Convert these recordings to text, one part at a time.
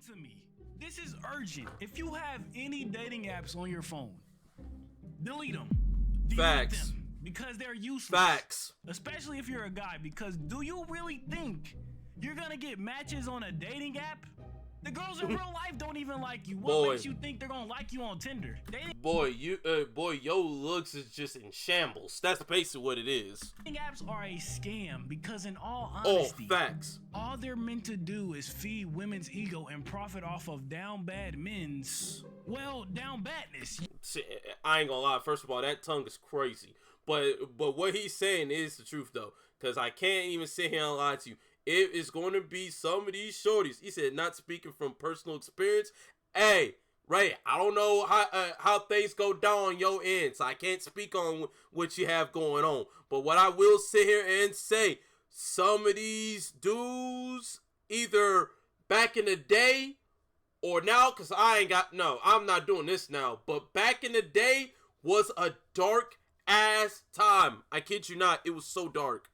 to me. This is urgent. If you have any dating apps on your phone, delete them. Facts. Them because they're useless. Facts. Especially if you're a guy, because do you really think you're gonna get matches on a dating app? The girls in real life don't even like you. What makes you think they're gonna like you on Tinder? Boy, your looks is just in shambles. That's basically what it is. Dating apps are a scam because, in all honesty, facts. All they're meant to do is feed women's ego and profit off of down bad men's, well, down badness. See, I ain't gonna lie. First of all, that tongue is crazy. But what he's saying is the truth though, because I can't even sit here and lie to you. It is going to be some of these shorties. He said, not speaking from personal experience. Hey, Ray, I don't know how things go down on your end, so I can't speak on what you have going on. But what I will sit here and say, some of these dudes, either back in the day or now, because I'm not doing this now. But back in the day was a dark ass time. I kid you not. It was so dark.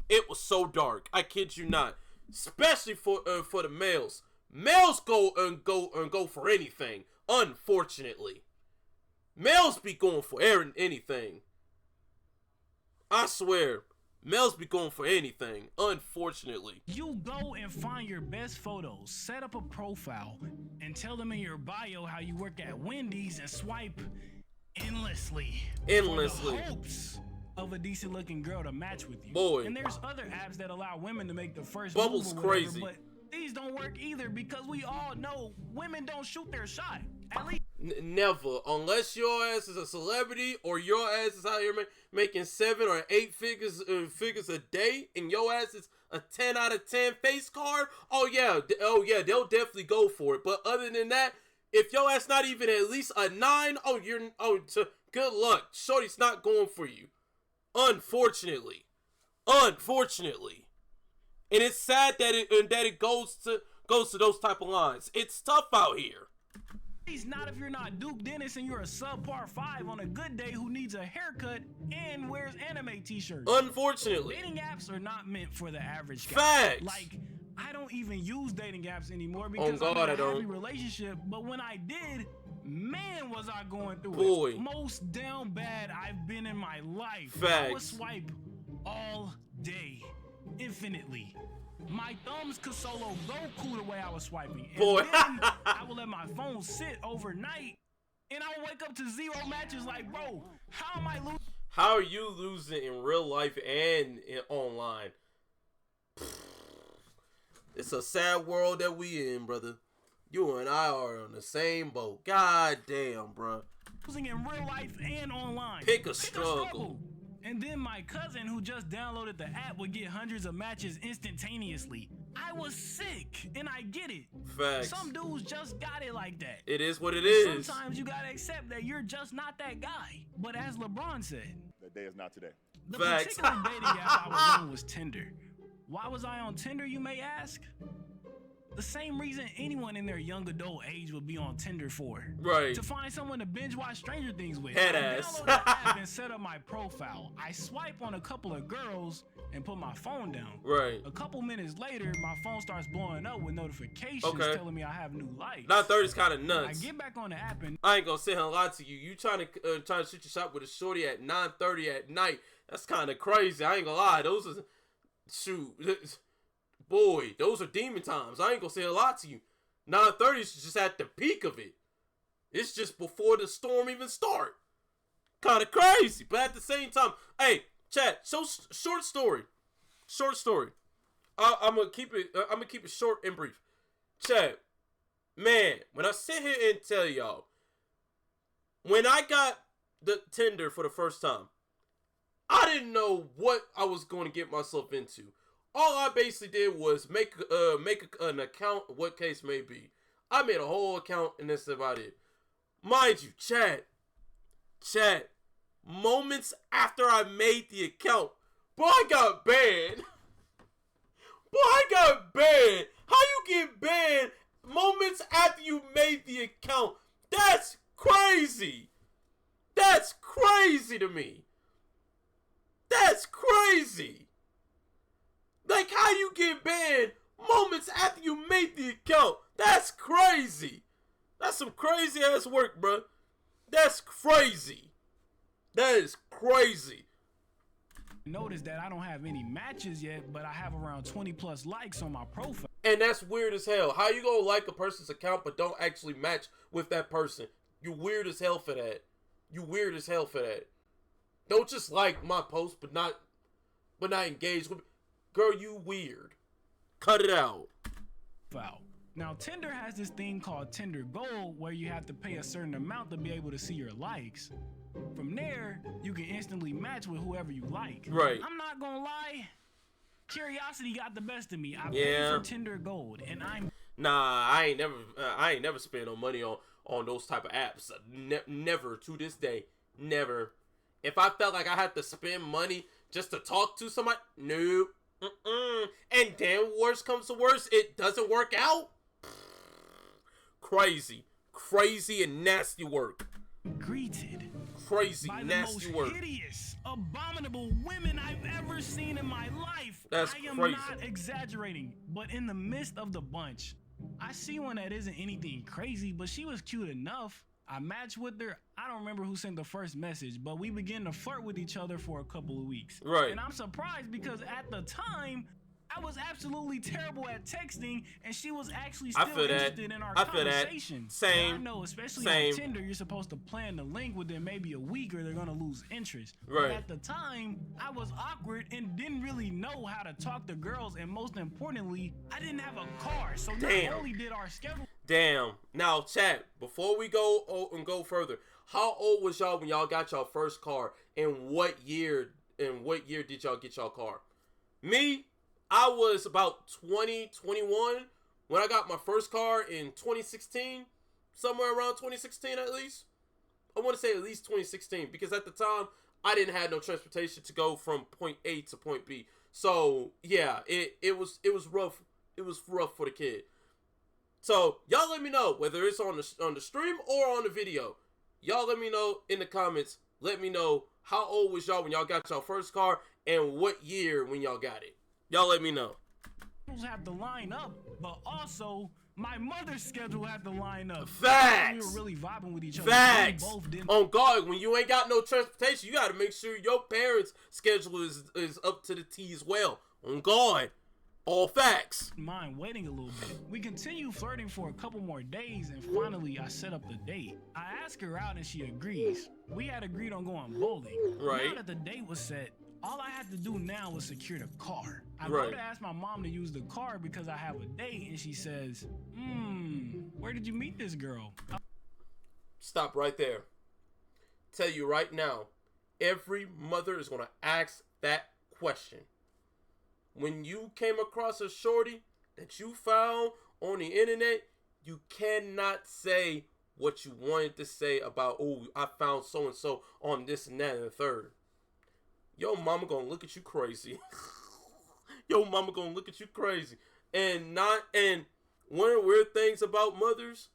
It was so dark. I kid you not. Especially for the males. Males go for anything. Unfortunately, males be going for anything. I swear, males be going for anything. Unfortunately, you go and find your best photos, set up a profile, and tell them in your bio how you work at Wendy's and swipe endlessly. For the hopes of a decent looking girl to match with you. Boy. And there's other apps that allow women to make the first Bubbles move or whatever, crazy. but these don't work either because we all know women don't shoot their shot. At least never, unless your ass is a celebrity or your ass is out here making 7 or 8 figures a day, and your ass is a 10 out of 10 face card. Oh yeah, they'll definitely go for it. But other than that, if your ass not even at least a 9, good luck. Shorty's not going for you. Unfortunately, and it's sad that it goes to those type of lines. It's tough out here. He's not if you're not Duke Dennis and you're a subpar 5 on a good day who needs a haircut and wears anime t-shirts. Unfortunately, dating apps are not meant for the average guy. Facts. Like, I don't even use dating apps anymore because I'm in a happy relationship. But when I did, man, was I going through it. Most down bad I've been in my life. Facts. I would swipe all day, infinitely. My thumbs could solo Goku the way I was swiping. And then I would let my phone sit overnight, and I would wake up to 0 matches like, bro, how am I losing? How are you losing in real life and online? It's a sad world that we in, brother. You and I are on the same boat. God damn, bro. Losing in real life and online. Pick a struggle. And then my cousin who just downloaded the app would get hundreds of matches instantaneously. I was sick, and I get it. Facts. Some dudes just got it like that. It is what it is. Sometimes you gotta accept that you're just not that guy. But as LeBron said, that day is not today. The particular dating app I was on was Tinder. Why was I on Tinder, you may ask? The same reason anyone in their young adult age would be on Tinder for. Right. To find someone to binge watch Stranger Things with. Head I ass. downloaded the app and set up my profile. I swipe on a couple of girls and put my phone down. Right. A couple minutes later, my phone starts blowing up with notifications telling me I have new likes. 9:30 is kind of nuts. I get back on the app and I ain't gonna sit here and lie to you. You trying to shoot your shot with a shorty at 9:30 at night? That's kind of crazy. I ain't gonna lie. Those are boy, those are demon times. I ain't gonna say a lot to you. 9:30 is just at the peak of it. It's just before the storm even start. Kind of crazy, but at the same time, hey, chat. So short story. I'm gonna keep it short and brief. Chat, man. When I sit here and tell y'all, when I got the Tinder for the first time, I didn't know what I was going to get myself into. All I basically did was make an account, what case may be. I made a whole account, and that's about it. Mind you, chat, moments after I made the account, boy, I got banned. How you get banned moments after you made the account? That's crazy. That's crazy to me. That's crazy. Like, how you get banned moments after you made the account? That's crazy. That's some crazy ass work, bro. That's crazy. That is crazy. Notice that I don't have any matches yet, but I have around 20 plus likes on my profile. And that's weird as hell. How you gonna like a person's account but don't actually match with that person? You weird as hell for that. You weird as hell for that. Don't just like my post but not engage with me. Girl, you weird. Cut it out. Now, Tinder has this thing called Tinder Gold where you have to pay a certain amount to be able to see your likes. From there, you can instantly match with whoever you like. Right. I'm not gonna lie, curiosity got the best of me. I paid for Tinder Gold, and Nah, I ain't never spent no money on those type of apps. Never to this day, never. If I felt like I had to spend money just to talk to somebody, nope. And then worst comes to worst, it doesn't work out. Crazy and nasty work. Greeted Crazy, by nasty the most work. hideous, abominable women I've ever seen in my life. That's I am crazy. not exaggerating, but in the midst of the bunch, I see one that isn't anything crazy, but she was cute enough. I matched with her. I don't remember who sent the first message, but we began to flirt with each other for a couple of weeks. Right. And I'm surprised because at the time, I was absolutely terrible at texting, and she was actually still interested in our conversation. Same. And I know, especially on Tinder, you're supposed to plan the link within maybe a week, or they're gonna lose interest. Right. But at the time, I was awkward and didn't really know how to talk to girls, and most importantly, I didn't have a car. So not only did our schedule. Damn. Now, chat, before we go further, how old was y'all when y'all got y'all first car? And what year did y'all get y'all car? Me, I was about 20, 21 when I got my first car in 2016. Somewhere around 2016 at least. I want to say at least 2016 because at the time, I didn't have no transportation to go from point A to point B. So, yeah, it was rough. It was rough for the kid. So, y'all let me know whether it's on the stream or on the video. Y'all let me know in the comments. Let me know how old was y'all when y'all got y'all first car and what year when y'all got it. Y'all let me know. Have to line up, but also my mother's schedule had to line up. Facts. We were really vibing with each other. Facts. Both didn't. On God, when you ain't got no transportation, you got to make sure your parents' schedule is up to the T as well. On God. All facts. Mind waiting a little bit. We continued flirting for a couple more days, and finally I set up the date. I asked her out and she agrees. We had agreed on going bowling. Right. Now that the date was set, all I had to do now was secure the car. I Right. go to ask my mom to use the car because I have a date, and she says, where did you meet this girl? Stop right there. Tell you right now, every mother is going to ask that question. When you came across a shorty that you found on the internet, you cannot say what you wanted to say about, oh, I found so-and-so on this and that and the third. Yo mama gonna look at you crazy. Yo mama gonna look at you crazy. And one of the weird things about mothers,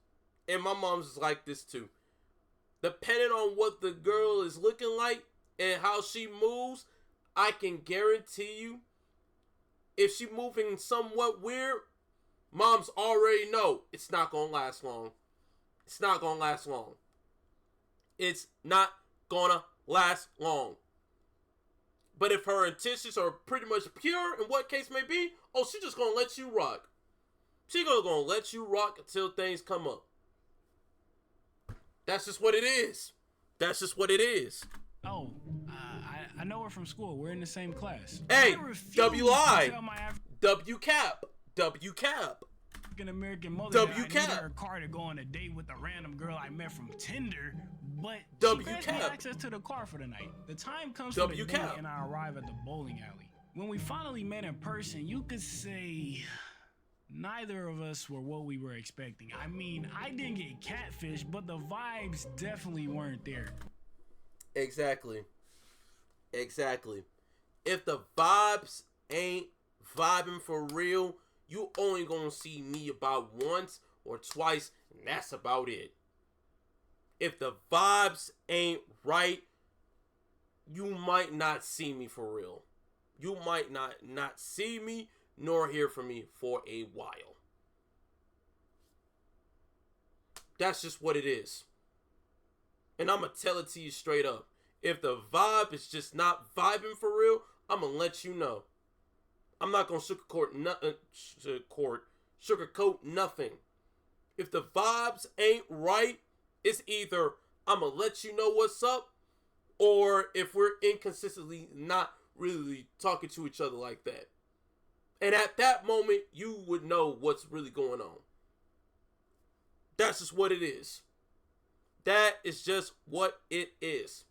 and my mom's is like this too. Depending on what the girl is looking like and how she moves, I can guarantee you, if she moving somewhat weird, moms already know it's not gonna last long. It's not gonna last long. It's not gonna last long. But if her intentions are pretty much pure, in what case may be, oh, she just gonna let you rock. She gonna let you rock until things come up. That's just what it is. That's just what it is. Oh, I know her from school. We're in the same class. Hey, WI, W cap. African American mother that I needed cap. her car to go on a date with a random girl I met from Tinder, but W she grants me cap. access to the car for the night. The time comes for the W date, cap. and I arrive at the bowling alley. When we finally met in person, you could say neither of us were what we were expecting. I mean, I didn't get catfished, but the vibes definitely weren't there. Exactly. If the vibes ain't vibing for real, you only gonna see me about once or twice, and that's about it. If the vibes ain't right, you might not see me for real. You might not see me nor hear from me for a while. That's just what it is. And I'm going to tell it to you straight up. If the vibe is just not vibing for real, I'm going to let you know. I'm not going to sugarcoat nothing. If the vibes ain't right, it's either I'm going to let you know what's up, or if we're inconsistently not really talking to each other like that. And at that moment, you would know what's really going on. That's just what it is. That is just what it is.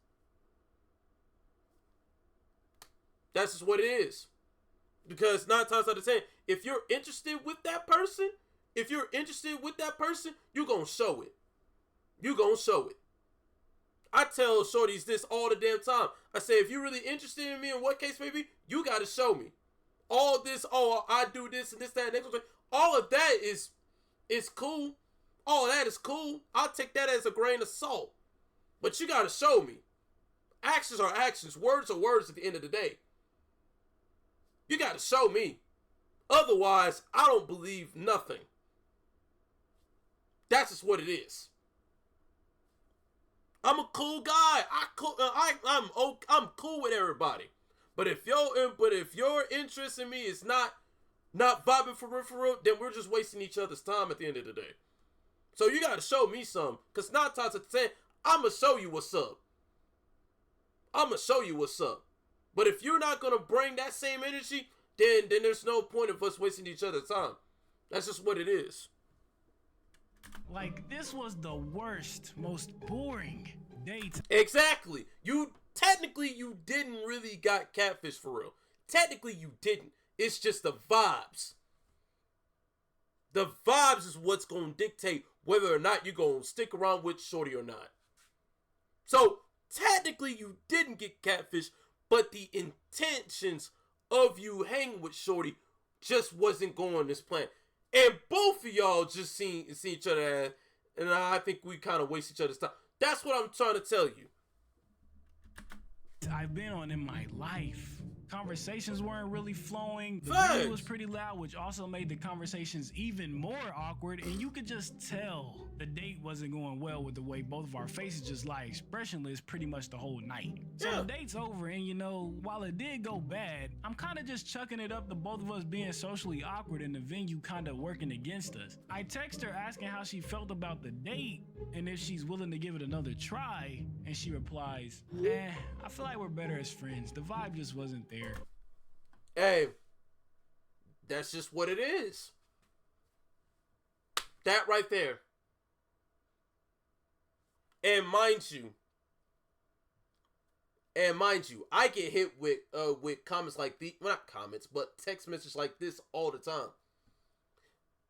That's just what it is. Because 9 times out of 10, if you're interested with that person, you're going to show it. You're going to show it. I tell shorties this all the damn time. I say, if you're really interested in me, in what case may be, you got to show me. All this, I do this and this, that, and next one. All of that is cool. All of that is cool. I'll take that as a grain of salt. But you got to show me. Actions are actions. Words are words at the end of the day. You got to show me. Otherwise, I don't believe nothing. That's just what it is. I'm a cool guy. I'm cool with everybody. But if your interest in me is not vibing for real, then we're just wasting each other's time at the end of the day. So you gotta show me some, cause 9 times out of 10, I'ma show you what's up. But if you're not gonna bring that same energy, then there's no point of us wasting each other's time. That's just what it is. Like, this was the worst, most boring date. Exactly. Technically, you didn't really got catfish for real. Technically, you didn't. It's just the vibes. The vibes is what's going to dictate whether or not you're going to stick around with shorty or not. So, technically, you didn't get catfish, but the intentions of you hanging with shorty just wasn't going this plan. And both of y'all just seen each other as, and I think we kind of waste each other's time. That's what I'm trying to tell you. I've been on in my life. Conversations weren't really flowing. The Facts. video was pretty loud, which also made the conversations even more awkward. And you could just tell the date wasn't going well with the way both of our faces just lie expressionless pretty much the whole night. So Yeah. the date's over, and while it did go bad, I'm kind of just chucking it up to both of us being socially awkward and the venue kind of working against us. I text her asking how she felt about the date and if she's willing to give it another try, and she replies, I feel like we're better as friends. The vibe just wasn't there. Hey, that's just what it is. That right there. And mind you, I get hit with comments like these, well, not comments, but text messages like this all the time.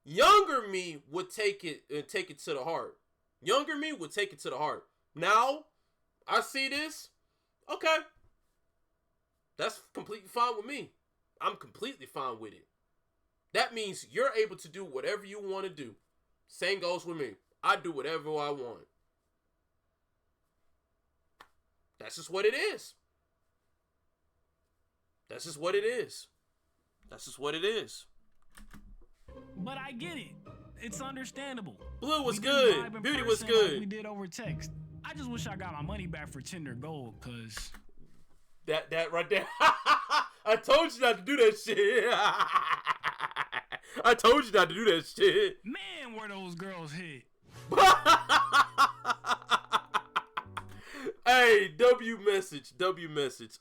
Younger me would take it to the heart. Now, I see this. Okay. That's completely fine with me. I'm completely fine with it. That means you're able to do whatever you want to do. Same goes with me. I do whatever I want. That's just what it is. But I get it. It's understandable. Blue was We didn't good. vibe in Beauty was person good. like we did over text. I just wish I got my money back for Tinder Gold, cause That right there. I told you not to do that shit. man, were those girls hit. Hey, W message.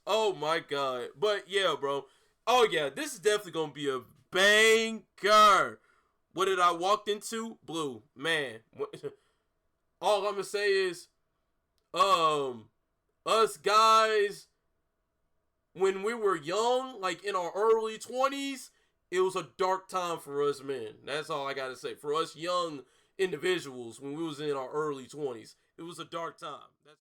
Oh my god. But yeah, bro. Oh yeah, this is definitely gonna be a banger. What did I walk into? Blue, man. All I'm gonna say is, us guys, when we were young, like in our early 20s, it was a dark time for us men. That's all I gotta say. For us young individuals, when we was in our early 20s, it was a dark time.